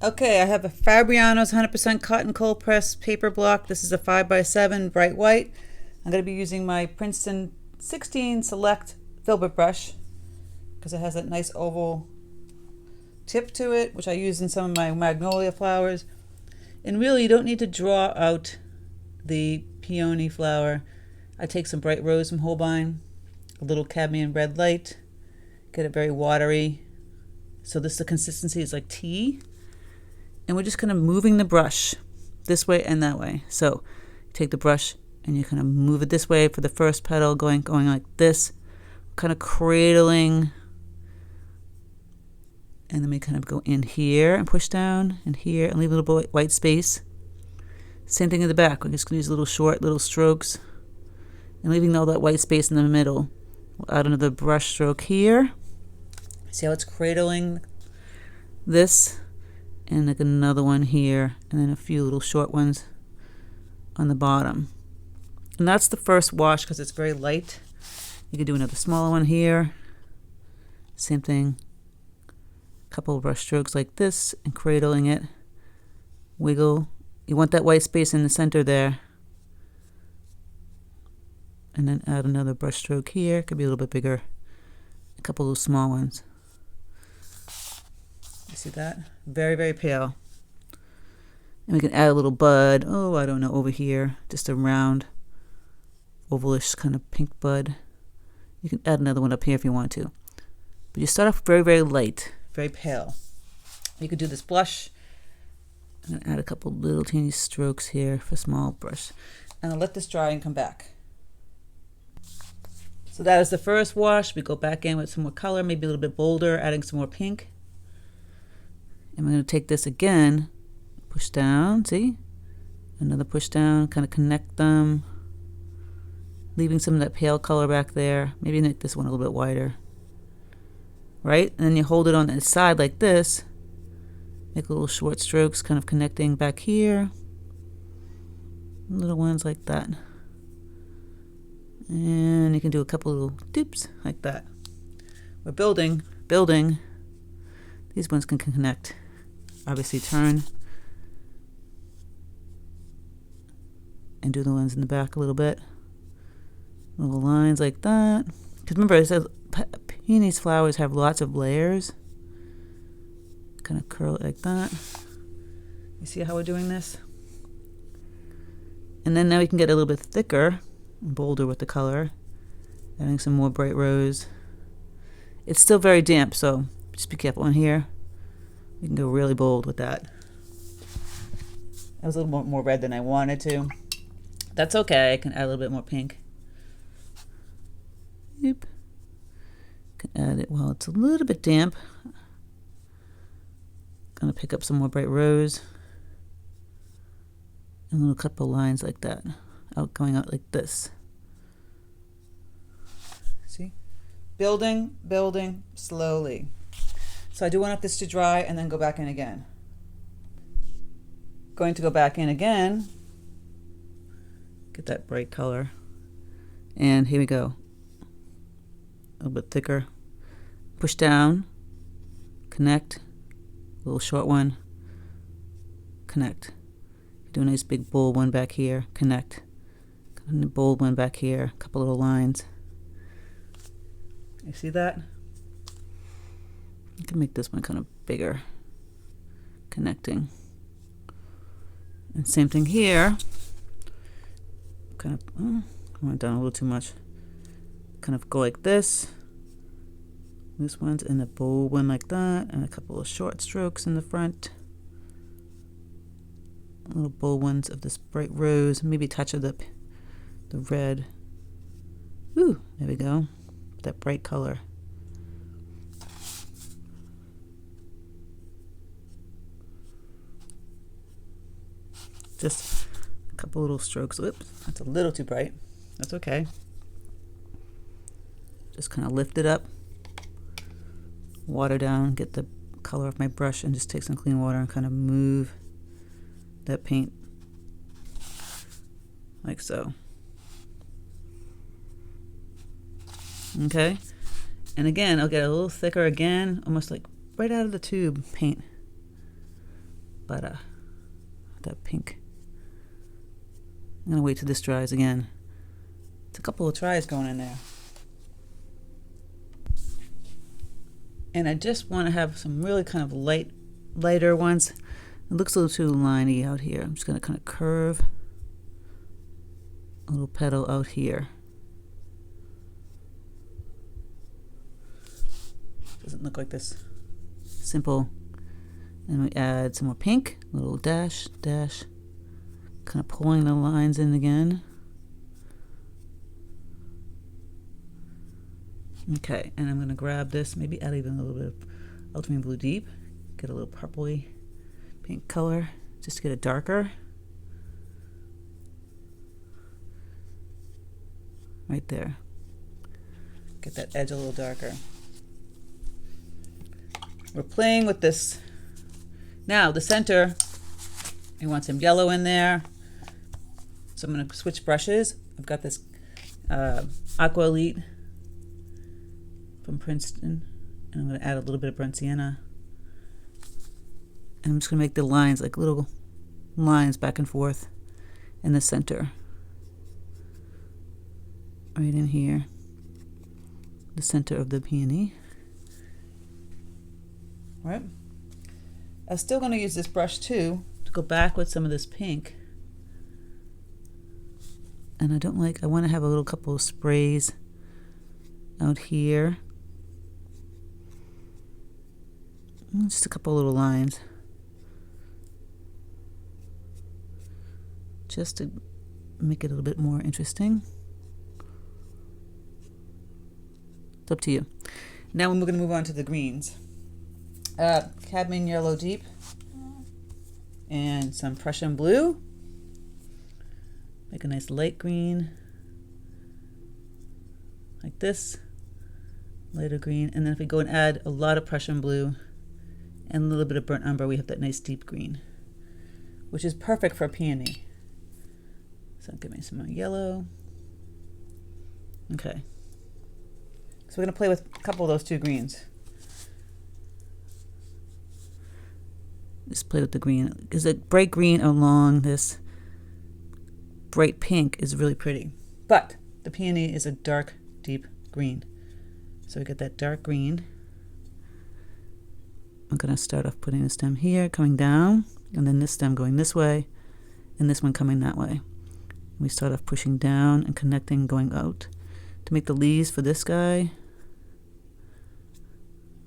Okay, I have a Fabriano's 100% cotton cold press paper block. This is a 5x7 bright white. I'm going to be using my Princeton 16 Select filbert brush because it has that nice oval tip to it, which I use in some of my magnolia flowers. And really, you don't need to draw out the peony flower. I take some bright rose from Holbein, a little cadmium red light, get it very watery. So the consistency is like tea. And we're just kind of moving the brush this way and that way. So you take the brush and you kind of move it this way for the first petal, going like this, kind of cradling. And then we kind of go in here and push down and here and leave a little white space. Same thing in the back. We're just going to use little short little strokes and leaving all that white space in the middle. We'll add another brush stroke here. See how it's cradling this? And like another one here, and then a few little short ones on the bottom. And that's the first wash because it's very light. You could do another smaller one here. Same thing. A couple of brush strokes like this and cradling it. Wiggle. You want that white space in the center there. And then add another brush stroke here. Could be a little bit bigger. A couple of small ones. You see that? Very, very pale. And we can add a little bud. Oh, I don't know, over here. Just a round, ovalish kind of pink bud. You can add another one up here if you want to. But you start off very, very light, very pale. You could do this blush. I'm going to add a couple little teeny strokes here for small brush. And I'll let this dry and come back. So that is the first wash. We go back in with some more color, maybe a little bit bolder, adding some more pink. And we're going to take this again, push down, see? Another push down, kind of connect them, leaving some of that pale color back there. Maybe make this one a little bit wider. Right? And then you hold it on the side like this. Make little short strokes, kind of connecting back here. Little ones like that. And you can do a couple little dips like that. We're building. These ones can connect. Obviously turn and do the ones in the back a little bit. Little lines like that. Because remember, I said peonies flowers have lots of layers. Kind of curl it like that. You see how we're doing this? And then now we can get a little bit thicker and bolder with the color. Adding some more bright rose. It's still very damp, so just be careful in here. We can go really bold with that. That was a little more red than I wanted to. That's okay. I can add a little bit more pink. Yep. Can add it while it's a little bit damp. Gonna pick up some more bright rose. And a little couple lines like that. Going out like this. See? Building slowly. So I do want this to dry and then go back in again. Going to go back in again. Get that bright color. And here we go. A little bit thicker. Push down. Connect. A little short one. Connect. Do a nice big bold one back here. Connect. And a bold one back here. A couple little lines. You see that? You can make this one kind of bigger. Connecting. And same thing here. Kind of, I went down a little too much. Kind of go like this. This one's in a bold one like that. And a couple of short strokes in the front. Little bold ones of this bright rose. Maybe a touch of the red. Ooh, there we go. That bright color. Just a couple little strokes. Oops, that's a little too bright. That's okay. Just kind of lift it up, water down, get the color off my brush, and just take some clean water and kind of move that paint like so. Okay, and again, I'll get a little thicker again, almost like right out of the tube paint. butter. That pink. I'm gonna wait till this dries again. It's a couple of tries going in there. And I just want to have some really kind of lighter ones. It looks a little too liney out here. I'm just gonna kind of curve a little petal out here. Doesn't look like this. Simple. And we add some more pink, a little dash, dash, kind of pulling the lines in again. Okay, and I'm going to grab this, maybe add even a little bit of ultramarine blue deep, get a little purpley pink color, just to get it darker. Right there. Get that edge a little darker. We're playing with this. Now the center, you want some yellow in there. So I'm going to switch brushes. I've got this aqua elite from Princeton, and I'm going to add a little bit of burnt sienna. And I'm just going to make the lines like little lines back and forth in the center. Right in here, the center of the peony. Right. I'm still going to use this brush too to go back with some of this pink. And I want to have a little couple of sprays out here. Just a couple little lines. Just to make it a little bit more interesting. It's up to you. Now we're going to move on to the greens. Cadmium yellow deep and some Prussian blue. Make a nice light green like this, lighter green, and then if we go and add a lot of Prussian blue and a little bit of burnt umber, we have that nice deep green, which is perfect for a peony. So give me some more yellow. Okay, so we're going to play with a couple of those two greens. Just play with the green, because the bright green along this bright pink is really pretty. But the peony is a dark, deep green. So we get that dark green. I'm going to start off putting the stem here, coming down, and then this stem going this way, and this one coming that way. We start off pushing down and connecting, going out to make the leaves for this guy.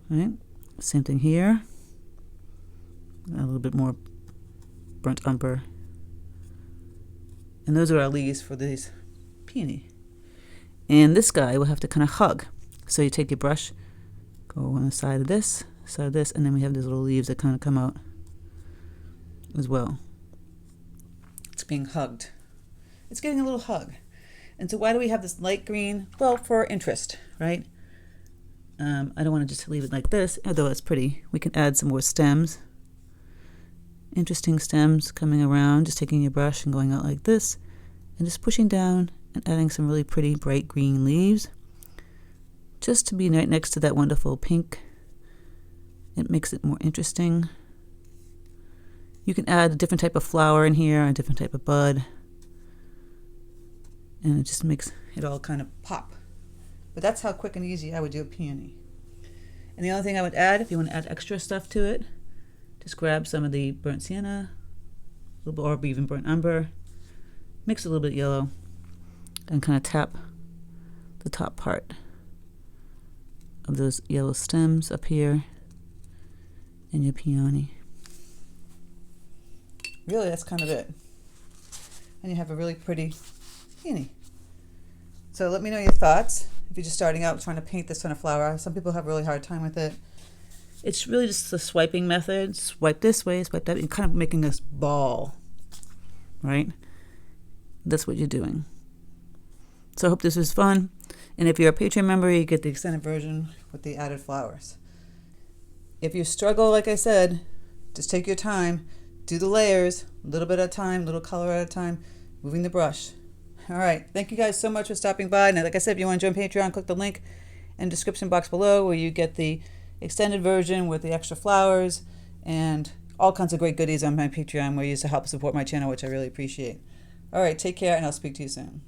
Right? Same thing here. A little bit more burnt umber. And those are our leaves for these peony. And this guy will have to kind of hug. So you take your brush, go on the side of this, and then we have these little leaves that kind of come out as well. It's being hugged. It's getting a little hug. And so why do we have this light green? Well, for interest, right? I don't want to just leave it like this, although it's pretty. We can add some more stems. Interesting stems coming around, just taking your brush and going out like this, and just pushing down and adding some really pretty bright green leaves, just to be right next to that wonderful pink. It makes it more interesting. You can add a different type of flower in here, a different type of bud, and it just makes it all kind of pop. But that's how quick and easy I would do a peony. And the only thing I would add, if you want to add extra stuff to it, just grab some of the burnt sienna, a little bit, or even burnt umber, mix a little bit yellow, and kind of tap the top part of those yellow stems up here in your peony. Really, that's kind of it. And you have a really pretty peony. So let me know your thoughts. If you're just starting out trying to paint this kind of flower, some people have a really hard time with it. It's really just the swiping method. Swipe this way, swipe that way. You're kind of making this ball, right? That's what you're doing. So I hope this was fun. And if you're a Patreon member, you get the extended version with the added flowers. If you struggle, like I said, just take your time. Do the layers, a little bit at a time, little color at a time, moving the brush. All right. Thank you guys so much for stopping by. And like I said, if you want to join Patreon, click the link in the description box below where you get the extended version with the extra flowers and all kinds of great goodies on my Patreon where you use to help support my channel, which I really appreciate. All right, take care, and I'll speak to you soon.